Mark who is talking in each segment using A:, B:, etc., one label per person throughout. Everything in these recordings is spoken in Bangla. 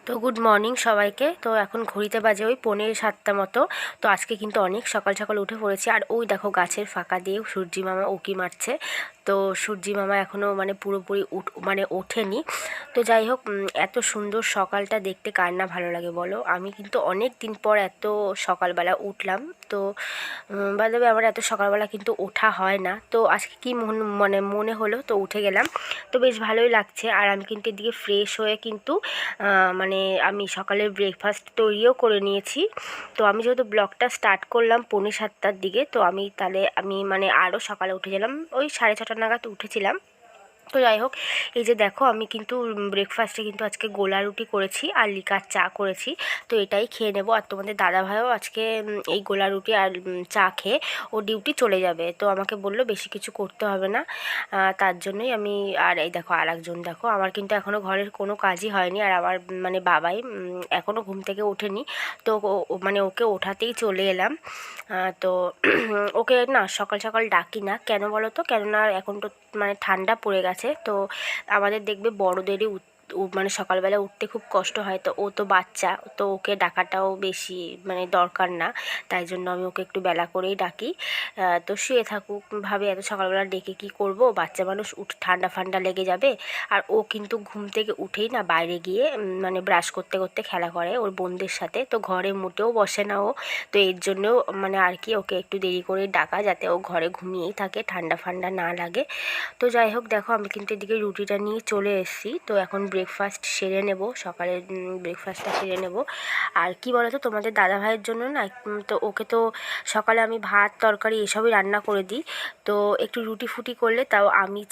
A: তো গুড মর্নিং সবাইকে। তো এখন ঘড়িতে বাজে ওই 6:45 মতো। তো আজকে কিন্তু অনেক সকাল সকাল উঠে পড়েছি। আর ওই দেখো গাছের ফাঁকা দিয়ে সূর্যি মামা উঁকি মারছে। তো সূর্যি মামা এখনও পুরোপুরি ওঠেনি। তো যাই হোক, এত সুন্দর সকালটা দেখতে কার না ভালো লাগে বলো। আমি কিন্তু অনেক দিন পর এত সকালবেলা উঠলাম। তো বাই দ্য ওয়ে, আমার এত সকালবেলা কিন্তু ওঠা হয় না। তো আজকে কি মনে হলো, তো উঠে গেলাম। তো বেশ ভালোই লাগছে। আর আমি কিন্তু এদিকে ফ্রেশ হয়ে কিন্তু আমি সকালের ব্রেকফাস্ট তৈরিও করে নিয়েছি। তো আমি যেহেতু ব্লগটা স্টার্ট করলাম 6:45 দিকে, তো আমি আরও সকালে উঠে গেলাম, ওই 6:30 নাগাদ উঠেছিলাম। তো যাই হোক, এই যে দেখো আমি কিন্তু ব্রেকফাস্টে কিন্তু আজকে গোলা রুটি করেছি আর লিকার চা করেছি। তো এটাই খেয়ে নেবো। আর তোমাদের দাদাভাইও আজকে এই গোলা রুটি আর চা খেয়ে ও ডিউটি চলে যাবে। তো আমাকে বললো বেশি কিছু করতে হবে না, তার জন্যই আমি। আর এই দেখো আর একজন, দেখো আমার কিন্তু এখনও ঘরের কোনো কাজই হয়নি। আর আমার বাবাই এখনও ঘুম থেকে ওঠেনি। তো ওকে ওঠাতেই চলে এলাম। তো ওকে না সকাল সকাল ডাকি না, কেন বলো তো, কেননা এখন তো ঠান্ডা পড়ে গেছে। তো আমাদের দেখবে বড়োদেরই সকালবেলা উঠতে খুব কষ্ট হয়। তো ও তো বাচ্চা, তো ওকে ডাকাটাও বেশি দরকার না। তাই জন্য আমি ওকে একটু বেলা করেই ডাকি। তো শুয়ে থাকুক, ভাবে এত সকালবেলা ডেকে কি করব, বাচ্চা মানুষ ঠান্ডা ফান্ডা লেগে যাবে। আর ও কিন্তু ঘুম থেকে উঠেই না বাইরে গিয়ে ব্রাশ করতে করতে খেলা করে ওর বোনদের সাথে। তো ঘরে মোটেও বসে না ও। তো এর জন্যও আর কি ওকে একটু দেরি করে ডাকা, যাতে ও ঘরে ঘুমিয়েই থাকে, ঠান্ডা ফান্ডা না লাগে। তো যাই হোক, দেখো আমি কিন্তু এদিকে রুটিটা নিয়ে চলে এসেছি। তো এখন ব্রেকফাস্ট সেরে নেব, সকালের ব্রেকফাস্টটা সেরে নেব। আর কি বলো তো, তোমাদের দাদাভাইয়ের জন্য না তো ওকে তো সকালে আমি ভাত তরকারি এসবই রান্না করে দিই। তো একটু রুটি ফুটি করলে তাও আমি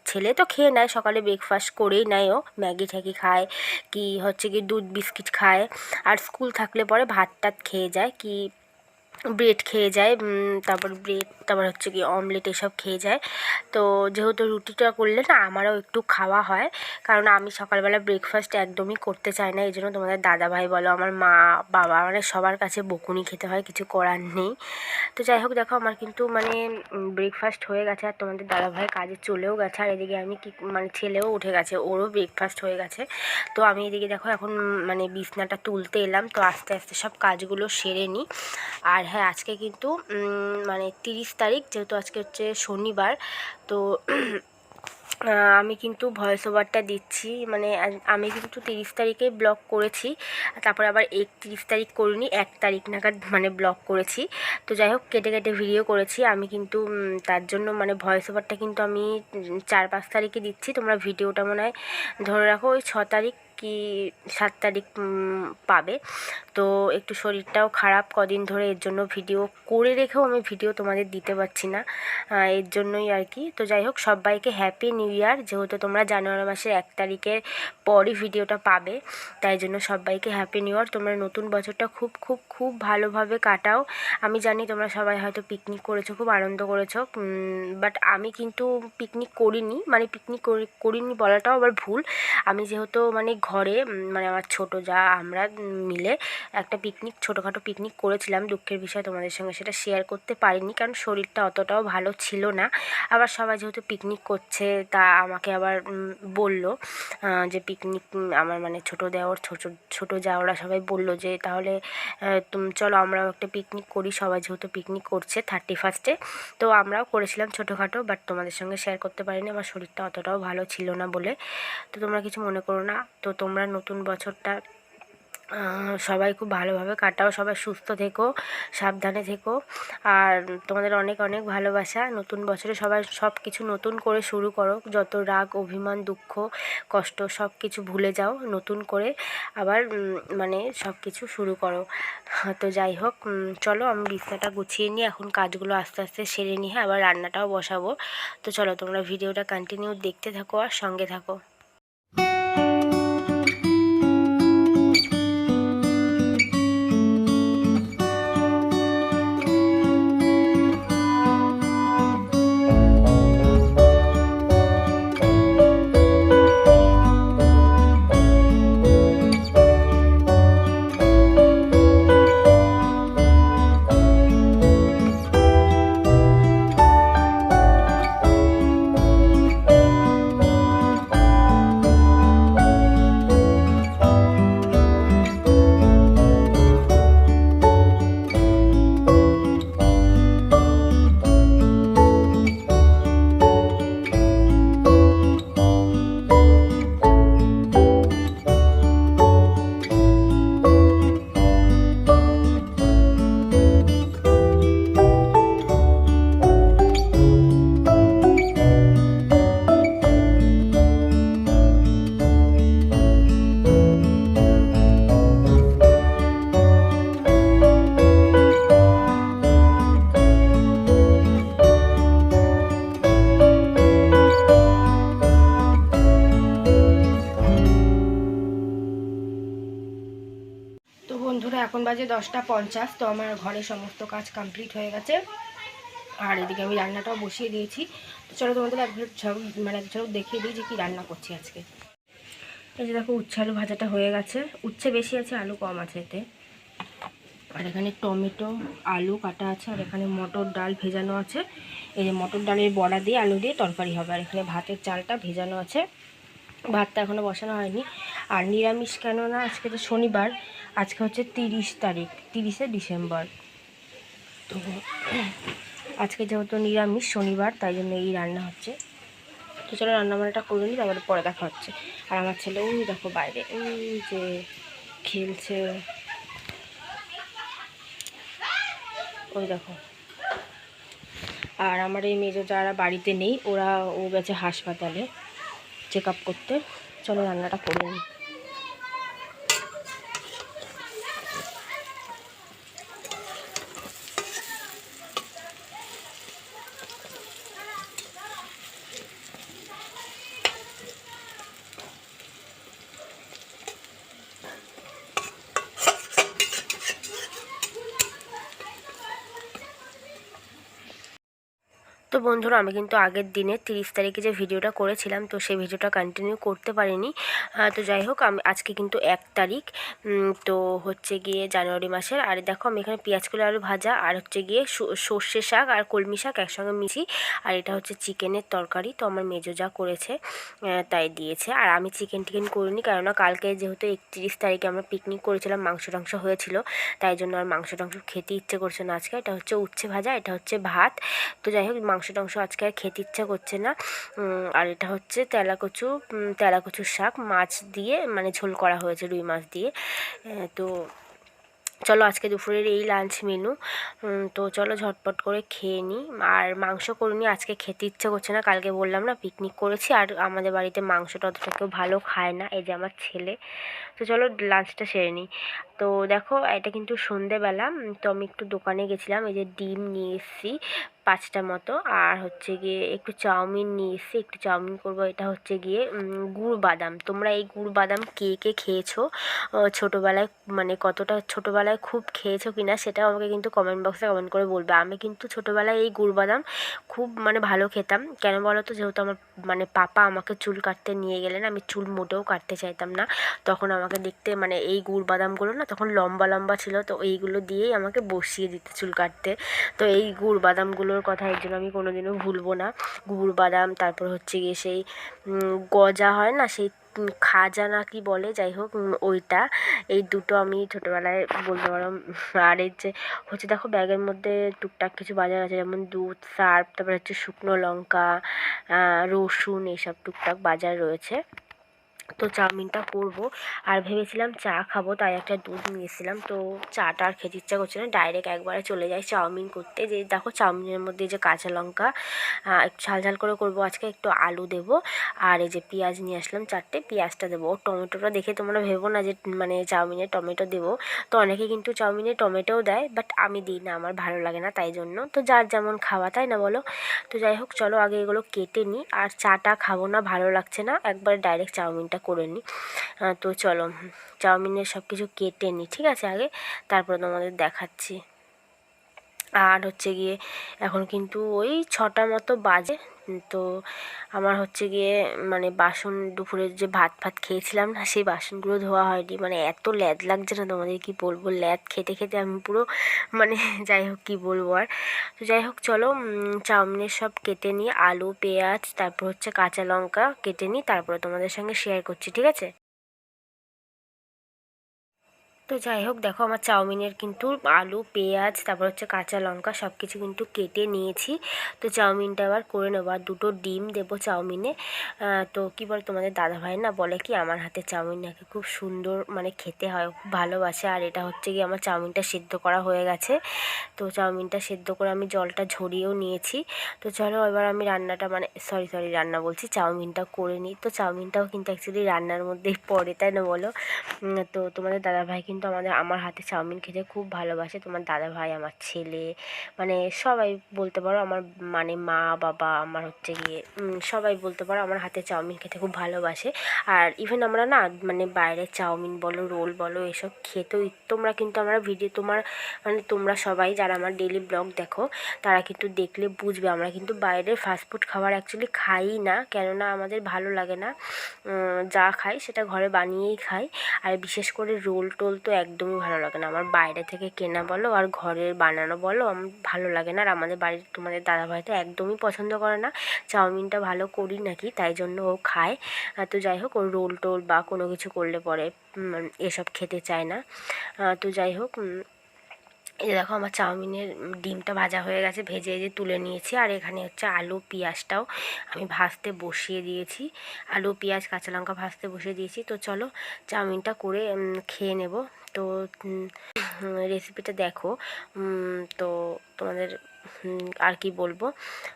A: ছেলে তো খেয়ে নেয়, সকালে ব্রেকফাস্ট করেই নেয়। ও ম্যাগি ট্যাগি খায়, কি হচ্ছে কি দুধ বিস্কিট খায়। আর স্কুল থাকলে পরে ভাত টাত খেয়ে যায়, কি ব্রেড খেয়ে যায়, তারপর ব্রেড, তারপর হচ্ছে কি অমলেট এসব খেয়ে যায়। তো যেহেতু রুটিটা করলে না আমারও একটু খাওয়া হয়, কারণ আমি সকালবেলা ব্রেকফাস্ট একদমই করতে চাই না। এই জন্য তোমাদের দাদাভাই বলো, আমার মা বাবা সবার কাছে বকুনি খেতে হয়, কিছু করার নেই। তো যাই হোক, দেখো আমার কিন্তু ব্রেকফাস্ট হয়ে গেছে। আর তোমাদের দাদাভাই কাজে চলেও গেছে। আর এদিকে আমি কি ছেলেও উঠে গেছে, ওরও ব্রেকফাস্ট হয়ে গেছে। তো আমি এদিকে দেখো এখন বিছনাটা তুলতে এলাম। তো আস্তে আস্তে সব কাজগুলো সেরে নিই। আর হ্যাঁ, আজকে কিন্তু 30 তারিখ, যেহেতু আজকে হচ্ছে শনিবার। তো আমি কিন্তু ভয়েস ওভারটা দিচ্ছি, আমি কিন্তু 30 তারিখে ব্লগ করেছি, তারপরে আবার 31 তারিখ করিনি, 1 তারিখ নাগাদ ব্লগ করেছি। তো যাই হোক, কেটে কেটে ভিডিও করেছি আমি কিন্তু। তার জন্য ভয়েস ওভারটা কিন্তু আমি 4-5 তারিখে দিচ্ছি। তোমরা ভিডিওটা মনে হয় ধরে রাখো ওই 6 তারিখ কি 7 তারিখ পাবে। তো একটু শরীরটাও খারাপ কদিন ধরে, এর জন্য ভিডিও করে রেখেও আমি ভিডিও তোমাদের দিতে পারছি না, এর জন্যই আর কি। তো যাই হোক, সবাইকে হ্যাপি নিউ ইয়ার। যেহেতু তোমরা জানুয়ারি মাসের 1 তারিখের পরই ভিডিওটা পাবে, তাই জন্য সবাইকে হ্যাপি নিউ ইয়ার। তোমরা নতুন বছরটা খুব খুব খুব ভালোভাবে কাটাও। আমি জানি তোমরা সবাই হয়তো পিকনিক করেছো, খুব আনন্দ করেছো, বাট আমি কিন্তু পিকনিক করিনি। পিকনিক করিনি বলাটাও আবার ভুল। আমি যেহেতু ঘরে আমার ছোটো যা আমরা মিলে একটা পিকনিক, ছোটোখাটো পিকনিক করেছিলাম। দুঃখের বিষয় তোমাদের সঙ্গে সেটা শেয়ার করতে পারিনি, কারণ শরীরটা অতটাও ভালো ছিল না। আবার সবাই যেহেতু পিকনিক করছে, তা আমাকে আবার বলল যে পিকনিক, আমার ছোটো দেওর ছোটো যাওরা সবাই বলল যে তাহলে চলো আমরাও একটা পিকনিক করি, সবাই যেহেতু পিকনিক করছে 31-এ। তো আমরাও করেছিলাম ছোটোখাটো, বাট তোমাদের সঙ্গে শেয়ার করতে পারিনি, আমার শরীরটা অতটাও ভালো ছিল না বলে। তো তোমরা কিছু মনে করো না। তো তোমরা নতুন বছরটা সবাই খুব ভালোভাবে কাটাও, সবাই সুস্থ থেকো, সাবধানে থেকো। আর তোমাদের অনেক অনেক ভালোবাসা। নতুন বছরে সবাই সব কিছু নতুন করে শুরু করো, যত রাগ অভিমান দুঃখ কষ্ট সব কিছু ভুলে যাও, নতুন করে আবার সব কিছু শুরু করো। তো যাই হোক, চলো আমি বিছনাটা গুছিয়ে নিই, এখন কাজগুলো আস্তে আস্তে সেরে নিয়ে আবার রান্নাটাও বসাবো। তো চলো তোমরা ভিডিওটা কন্টিনিউ দেখতে থাকো আর সঙ্গে থাকো। বন্ধুরা এখন বাজে 10টা 50। তো আমার ঘরে সমস্ত কাজ কমপ্লিট হয়ে গেছে, আর এদিকে আমি রান্নাটাও বসিয়ে দিয়েছি। তো চলো তোমাদের এক ঝলক দেখিয়ে দিই যে কী রান্না করছি আজকে। এই যে দেখো, উচ্ছে আলু ভাজাটা হয়ে গেছে। উচ্ছে বেশি আছে, আলু কম আছে এতে। আর এখানে টমেটো আলু কাটা আছে, আর এখানে মটর ডাল ভেজানো আছে। এই যে মটর ডালের বড়া দিয়ে আলু দিয়ে তরকারি হবে। আর এখানে ভাতের চালটা ভেজানো আছে, ভাতটা এখনও বসানো হয়নি। আর নিরামিষ কেননা আজকে তো শনিবার, আজকে হচ্ছে 30 তারিখ, 30শে ডিসেম্বর। তো আজকে যেহেতু নিরামিষ শনিবার, তাই জন্য এই রান্না হচ্ছে। তো চলো রান্নাবান্নাটা করে নিই, তারপরে পরে দেখা হচ্ছে। আর আমার ছেলে ওই দেখো বাইরে ওই যে খেলছে, ওই দেখো। আর আমার এই মেজো যারা বাড়িতে নেই, ও গেছে হাসপাতালে চেক আপ করতে। চলো রান্নাটা করে নিই। তো বন্ধুরা, আমি কিন্তু আগের দিনে 30 তারিখে যে ভিডিওটা করেছিলাম, তো সেই ভিডিওটা কন্টিনিউ করতে পারিনি। তো যাই হোক, আমি আজকে কিন্তু 1 তারিখ, তো হচ্ছে গিয়ে জানুয়ারি মাসের। আর দেখো আমি এখানে পেঁয়াজ কলি আলু ভাজা, আর হচ্ছে গিয়ে সর্ষে শাক আর কলমি শাক একসঙ্গে মিশি। আর এটা হচ্ছে চিকেনের তরকারি, তো আমার মেজো যা করেছে তাই দিয়েছে। আর আমি চিকেন করিনি, কেননা কালকে যেহেতু 31 তারিখে আমরা পিকনিক করেছিলাম, মাংস টাংস হয়েছিল, তাই জন্য আর মাংস টাংস খেতে ইচ্ছে করছে না আজকে। এটা হচ্ছে উচ্ছে ভাজা, এটা হচ্ছে ভাত। তো যাই হোক, মাংস টাংস আজকে আর খেতে ইচ্ছা করছে না। আর এটা হচ্ছে তেলাকচুর শাক, মাছ দিয়ে মানে ঝোল করা হয়েছে, রুই মাছ দিয়ে। তো চলো আজকে দুপুরের এই লাঞ্চ মেনু। তো চলো ঝটপট করে খেয়ে নিই। আর মাংস করিনি, আজকে খেতে ইচ্ছে করছে না। কালকে বললাম না পিকনিক করেছি, আর আমাদের বাড়িতে মাংসটা অতটা কেউ ভালো খায় না, এই যে আমার ছেলে। তো চলো লাঞ্চটা সেরে নিই। তো দেখো, এটা কিন্তু সন্ধেবেলা। তো আমি একটু দোকানে গেছিলাম, এই যে ডিম নিয়ে এসেছি 5টা মতো, আর হচ্ছে গিয়ে একটু চাউমিন নিয়ে এসেছি, একটু চাউমিন করবো। এটা হচ্ছে গিয়ে গুড় বাদাম। তোমরা এই গুড় বাদাম কে কে খেয়েছো ছোটোবেলায়, মানে কতটা ছোটোবেলায় খুব খেয়েছো কিনা সেটাও আমাকে কিন্তু কমেন্ট বক্সে কমেন্ট করে বলবে। আমি কিন্তু ছোটোবেলায় এই গুড় বাদাম খুব মানে ভালো খেতাম। কেন বলো তো, যেহেতু আমার মানে পাপা আমাকে চুল কাটতে নিয়ে গেলেন, আমি চুল মোটেও কাটতে চাইতাম না। তখন আমাকে দেখতে মানে এই গুড় বাদামগুলো না তখন লম্বা লম্বা ছিল, তো এইগুলো দিয়েই আমাকে বসিয়ে দিতে চুল কাটতে। তো এই গুড় বাদামগুলোর কথা এর জন্য আমি কোনোদিনও ভুলবো না। গুড় বাদাম, তারপর হচ্ছে গিয়ে সেই গজা হয় না, সেই খাজা না কি বলে, যাই হোক ওইটা, এই দুটো আমি ছোটোবেলায় বলতে পারো। আর এই যে হচ্ছে দেখো, ব্যাগের মধ্যে টুকটাক কিছু বাজার আছে, যেমন দুধ, সার্ফ, তারপর হচ্ছে শুকনো লঙ্কা, রসুন, এইসব টুকটাক বাজার রয়েছে। তো চাউমিনটা করবো, আর ভেবেছিলাম চা খাবো, তাই একটা দুধ নিয়েছিলাম। তো চাটা আর খেতে ইচ্ছা করছে না, ডাইরেক্ট একবারে চলে যাই চাউমিন করতে। যে দেখো চাউমিনের মধ্যে যে কাঁচা লঙ্কা একটু ঝাল ঝাল করে করবো আজকে, একটু আলু দেবো, আর এই যে পেঁয়াজ নিয়ে আসলাম 4টে, পেঁয়াজটা দেবো। টমেটোটা দেখে তোমরা ভেবো না যে মানে চাউমিনে টমেটো দেবো। তো অনেকে কিন্তু চাউমিনে টমেটোও দেয়, বাট আমি দিই না, আমার ভালো লাগে না, তাই জন্য। তো যার যেমন খাওয়া, তাই না বলো। তো যাই হোক, চলো আগে এগুলো কেটে নিই। আর চাটা খাবো না, ভালো লাগছে না, একবার ডাইরেক্ট চাউমিনটা করে নিই। তো চলো চাউমিনের সব কিছু কেটে নিই, ঠিক আছে আগে, তারপর তোমাদের দেখাচ্ছি। আর হচ্ছে গিয়ে এখন কিন্তু ওই 6টা মতো বাজে। তো আমার হচ্ছে গিয়ে মানে বাসন, দুপুরের যে ভাত খেয়েছিলাম না, সেই বাসনগুলো ধোয়া হয়নি। মানে এত ল্যাদ লাগছে না, তোমাদের কি বলবো, ল্যাদ খেতে খেতে আমি পুরো মানে যাই হোক কি বলবো আর। তো যাই হোক চলো চাউমিনের সব কেটে নিই, আলু, পেঁয়াজ, তারপর হচ্ছে কাঁচা লঙ্কা কেটে নিই, তারপরে তোমাদের সঙ্গে শেয়ার করছি, ঠিক আছে। তো যাই হোক, দেখো আমার চাউমিনের কিন্তু আলু, পেঁয়াজ, তারপর হচ্ছে কাঁচা লঙ্কা সব কিছু কিন্তু কেটে নিয়েছি। তো চাউমিনটা আবার করে নেবো, আর 2টো ডিম দেবো চাউমিনে। তো কী বল, তোমাদের দাদাভাই না বলে কি আমার হাতে চাউমিন নাকি খুব সুন্দর মানে খেতে হয়, খুব ভালোবাসে। আর এটা হচ্ছে কি আমার চাউমিনটা সেদ্ধ করা হয়ে গেছে। তো চাউমিনটা সেদ্ধ করে আমি জলটা ঝরিয়েও নিয়েছি। তো চলো এবার আমি রান্নাটা মানে সরি রান্না বলছি, চাউমিনটা করে নিই। তো চাউমিনটাও কিন্তু অ্যাকচুয়ালি রান্নার মধ্যেই পড়ে, তাই না বলো। তো তোমাদের দাদাভাই কিন্তু কিন্তু আমার হাতে চাউমিন খেতে খুব ভালোবাসে, তোমার দাদা ভাই, আমার ছেলে, মানে সবাই বলতে পারো, আমার মানে মা বাবা, আমার হচ্ছে গিয়ে সবাই বলতে পারো আমার হাতে চাউমিন খেতে খুব ভালোবাসে। আর ইভেন আমরা না মানে বাইরে চাউমিন বলো, রোল বলো, এসব খেতেও তোমরা কিন্তু আমরা ভিডিও মানে তোমরা সবাই যারা আমার ডেইলি ব্লগ দেখো তারা কিন্তু দেখলে বুঝবে আমরা কিন্তু বাইরের ফাস্টফুড খাবার অ্যাকচুয়ালি খাই না, কেননা আমাদের ভালো লাগে না। যা খাই সেটা ঘরে বানিয়েই খাই। আর বিশেষ করে রোল টোল তো একদমই ভালো লাগে না আমার, বাইরে থেকে কেনা বলো আর ঘরের বানানো বলো আমার ভালো লাগে না। আর আমাদের বাড়ির তোমাদের দাদাভাই তো একদমই পছন্দ করে না, চাউমিনটা ভালো করি নাকি তাই জন্য ও খায়। তো যাই হোক, ও রোল টোল বা কোনো কিছু করলে পরে এসব খেতে চায় না। তো যাই হোক, এই দেখো আমার চাউমিনের ডিমটা ভাজা হয়ে গেছে, ভেজে ভেজে তুলে নিয়েছি। আর এখানে হচ্ছে আলু পেঁয়াজটাও আমি ভাজতে বসিয়ে দিয়েছি, আলু পেঁয়াজ কাঁচা লঙ্কা ভাজতে বসিয়ে দিয়েছি। তো চলো চাউমিনটা করে খেয়ে নেব। তো রেসিপিটা দেখো। তো তোমাদের আর কি বলবো।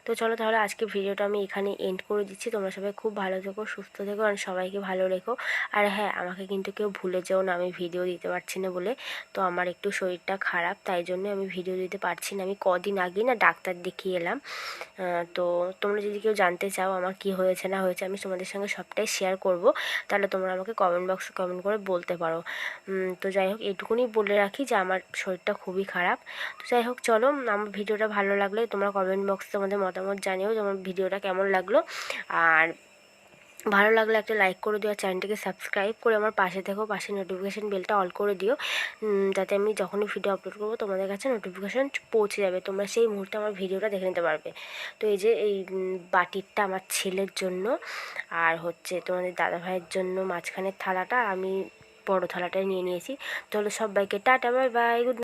A: তো চলো তাহলে আজকে ভিডিওটা আমি এখানে এন্ড করে দিচ্ছি। তোমরা সবাই খুব ভালো থেকো, সুস্থ থেকো, আর সবাইকে ভালো রেখো। আর হ্যাঁ, আমাকে কিন্তু কেউ ভুলে যেও না আমি ভিডিও দিতে পারছি না বলে। তো আমার একটু শরীরটা খারাপ, তাই জন্য আমি ভিডিও দিতে পারছি না। আমি কদিন আগেই না ডাক্তার দেখিয়ে এলাম। তো তোমরা যদি কেউ জানতে চাও আমার কি হয়েছে না হয়েছে, আমি তোমাদের সঙ্গে সবটাই শেয়ার করব, তাহলে তোমরা আমাকে কমেন্ট বক্সে কমেন্ট করে বলতে পারো। তো যাই হোক, এটুকুনি বলে রাখি যে আমার শরীরটা খুবই খারাপ। তো যাই হোক চলো, আমার ভিডিওটা ভালো লাগলে তোমরা কমেন্ট বক্সে তোমাদের মতামত জানিও যে আমার ভিডিওটা কেমন লাগলো। আর ভালো লাগলে একটা লাইক করে দিও, চ্যানেলটিকে সাবস্ক্রাইব করে আমার পাশে থেকো, পাশে নোটিফিকেশান বেলটা অল করে দিও, যাতে আমি যখনই ভিডিও আপলোড করবো তোমাদের কাছে নোটিফিকেশান পৌঁছে যাবে, তোমরা সেই মুহূর্তে আমার ভিডিওটা দেখে নিতে পারবে। তো এই যে এই বাটিরটা আমার ছেলের জন্য, আর হচ্ছে তোমাদের দাদা ভাইয়ের জন্য মাঝখানের থালাটা, আমি বড় থালাটাই নিয়ে নিয়েছি। চলো সবাইকে টাটা, বাই বাই, গুড।